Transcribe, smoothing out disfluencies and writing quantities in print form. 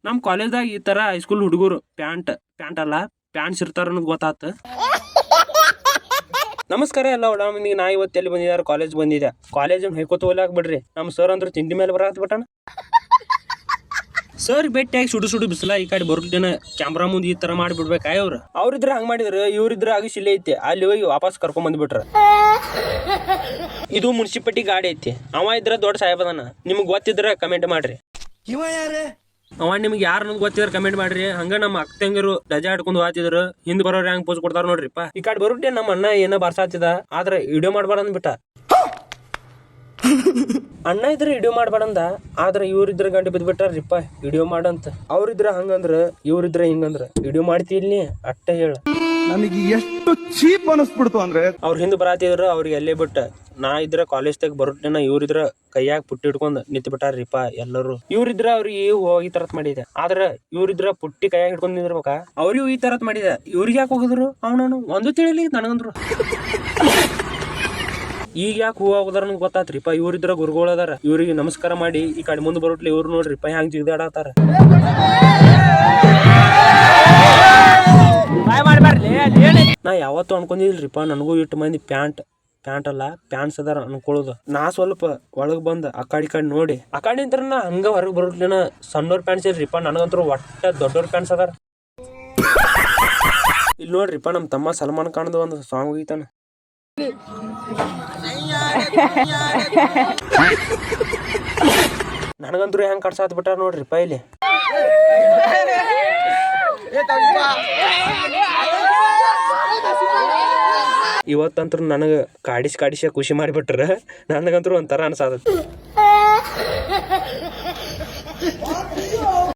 ನಮ್ಮ ಕಾಲೇಜ್ದಾಗ ಈ ತರ ಹೈಸ್ಕೂಲ್ ಹುಡುಗರು ಪ್ಯಾಂಟ್ ಅಲ್ಲ ಪ್ಯಾಂಟ್ಸ್ ಇರ್ತಾರ ಅನ್ನೋದು ಗೊತ್ತಾತ. ನಮಸ್ಕಾರ ಎಲ್ಲ ಒಡ ಮಂದಿಗೆ. ನಾ ಇವತ್ತು ಎಲ್ಲಿ ಬಂದಿದ್ದಾರೆ ಕಾಲೇಜ್ ಬಂದಿದ್ದೆ. ಕಾಲೇಜ್ ಹೇಳ್ಕೊತ ಹೋಗ್ಲಾಕ್ ಬಿಡ್ರಿ. ನಮ್ಮ ಸರ್ ಅಂದ್ರೆ ತಿಂಡಿ ಮೇಲೆ ಬರತ್ ಬಿಟ್ಟಾನ. ಸರ್ ಭೇಟಿಯಾಗಿ ಸುಡು ಬಿಸಿಲ ಈ ಕಡೆ ಬರೋದಿನ ಕ್ಯಾಮ್ರಾ ಮುಂದೆ ಈ ತರ ಮಾಡಿಬಿಡ್ಬೇಕ ಅವ್ರಿದ್ರ ಹಂಗ್ ಮಾಡಿದ್ರು, ಇವ್ರಿದ್ರ ಆಗಿಸಿಲ್ಲ ಐತಿ. ಅಲ್ಲಿ ಹೋಗಿ ವಾಪಸ್ ಕರ್ಕೊಂಡ್ ಬಂದ್ಬಿಟ್ರ. ಇದು ಮುನ್ಸಿಪಾಲಿಟಿ ಗಾಡಿ ಐತಿ. ಅವ ಇದ್ರ ದೊಡ್ಡ ಸಾಹೇಬದಾನ. ನಿಮ್ಗೆ ಗೊತ್ತಿದ್ರ ಕಮೆಂಟ್ ಮಾಡ್ರಿ. ಅವ ನಿಮ್ಗೆ ಯಾರು ಗೊತ್ತಿದ್ರ ಕಮೆಂಟ್ ಮಾಡ್ರಿ. ಹಂಗ ನಮ್ಮ ಅಕ್ಕ ತಂಗಿರು ರಜಾ ಹಿಡ್ಕೊಂಡು ಹೋಗ್ತಿದ್ರು. ಹಿಂದ್ ಬರೋರು ಹೆಂಗ್ ಪೋಸ್ ಕೊಡ್ತಾರ ನೋಡ್ರಿಪ್ಪ. ಈ ಕಡೆ ಬರುಟ್ಟೆ ನಮ್ಮ ಅಣ್ಣ ಏನೋ ಬರ್ಸಾತಿದ, ಆದ್ರೆ ವಿಡಿಯೋ ಮಾಡ್ಬೇಡ ಅಂದ್ಬಿಟ್ಟ. ಅಣ್ಣ ಇದ್ರ ವಿಡಿಯೋ ಮಾಡ್ಬೇಡಂದ, ಆದ್ರೆ ಇವ್ರಿದ್ರ ಗಂಟೆ ಬಿದ್ಬಿಟ್ಟಾರ್ರಿಪ್ಪ ವಿಡಿಯೋ ಮಾಡಂತ. ಅವ್ರಿದ್ರ ಹಂಗಂದ್ರ ಇವ್ರಿದ್ರ ಹಿಂಗಂದ್ರ ವಿಡಿಯೋ ಮಾಡ್ತಿಲ್ನಿ ಅಟ್ಟ ಹೇಳ. ನನಗೆ ಎಷ್ಟು ಚೀಪ್ ಅನಿಸ್ಬಿಡ್ತು ಅಂದ್ರೆ ಅವ್ರ ಹಿಂದ್ ಬರಾತಿದ್ರು. ಅವ್ರಿಗೆ ಎಲ್ಲೇ ಬಿಟ್ಟ ನಾ ಇದ್ರ ಕಾಲೇಜ್ ತಾಗ ಬರುಟ್ಟೆನ ಇವ್ರಿದ್ರ ಕೈಯಾಗ ಪುಟ್ಟಿ ಹಿಡ್ಕೊಂಡ್ ನಿಂತ್ ಬಿಟ್ಟಾರ್ರಿಪ್ಪ ಎಲ್ಲರೂ. ಇವ್ರಿದ್ರ ಅವ್ರಿಗೆ ಈ ತರತ್ ಮಾಡಿದೆ, ಆದ್ರ ಇವ್ರಿದ್ರ ಪುಟ್ಟಿ ಕೈಯಾಗ ಹಿಡ್ಕೊಂಡ್ ನಿಂದಿರ್ಬೇಕ. ಅವ್ರಿಗೂ ಈ ತರತ್ ಮಾಡಿದೆ. ಇವ್ರಿಗೆ ಯಾಕೆ ಹೋಗಿದ್ರು ಅವನು ಒಂದು ತಿಳಿಲಿ ನನಗಂದ್ರು. ಈಗ ಯಾಕೆ ಹೂ ಹೋಗೋದಾರ ಗೊತ್ತಾತ್ರಿಪ್ಪ. ಇವ್ರಿದ್ರ ಗುರುಗಳು ಅದಾರ. ಇವ್ರಿಗೆ ನಮಸ್ಕಾರ ಮಾಡಿ ಈ ಕಡೆ ಮುಂದೆ ಬರೋಟ್ಲಿ ಇವ್ರು ನೋಡ್ರಿಪ್ಪ ಹ್ಯಾಂಗ ಜಿಗ್ದಾಡತಾರ. ನಾ ಯಾವತ್ತು ಅನ್ಕೊಂಡಿಲ್ರಿಪ್ಪ ನನಗೂ ಇಟ್ಟು ಮಂದಿ ಪ್ಯಾಂಟ್ ಅಲ್ಲ ಪ್ಯಾಂಟ್ಸ್ ಅದಾರ ಅನ್ಕೊಳ್ಳೋದು. ನಾ ಸ್ವಲ್ಪ ಒಳಗ್ ಬಂದ ಆ ಕಡೆ ನೋಡಿ ಆ ಕಡೆ ನಿಂತ್ರ ನಾ ಹಂಗ ಹೊರಗೆ ಬರೋಟ್ಲಿನ ಸಣ್ಣವ್ರ ಪ್ಯಾಂಟ್ಸ್ ಇಲ್ರಿಪ್ಪ. ನನಗಂತೂ ಒಟ್ಟ ದೊಡ್ಡವ್ರ ಪ್ಯಾಂಟ್ಸ್ ಅದಾರ. ಇಲ್ಲಿ ನೋಡ್ರಿಪ್ಪ ನಮ್ಮ ತಮ್ಮ ಸಲ್ಮಾನ್ ಖಾನ್ದು ಒಂದು ಸಾಂಗ್ ಹೋಗಿತಾನ. ನನಗಂತೂ ಹೆಂಗ್ ಕಟ್ಸಾತ್ ಬಿಟ್ಟಾರ ನೋಡ್ರಿಪ್ಪ ಇಲ್ಲಿ. ಇವತ್ತಂತ್ರ ನನಗ ಕಾಡಿಸಿ ಖುಷಿ ಮಾಡಿಬಿಟ್ರ. ನನಗಂತೂ ಒಂಥರ ಅನ್ಸಾದ.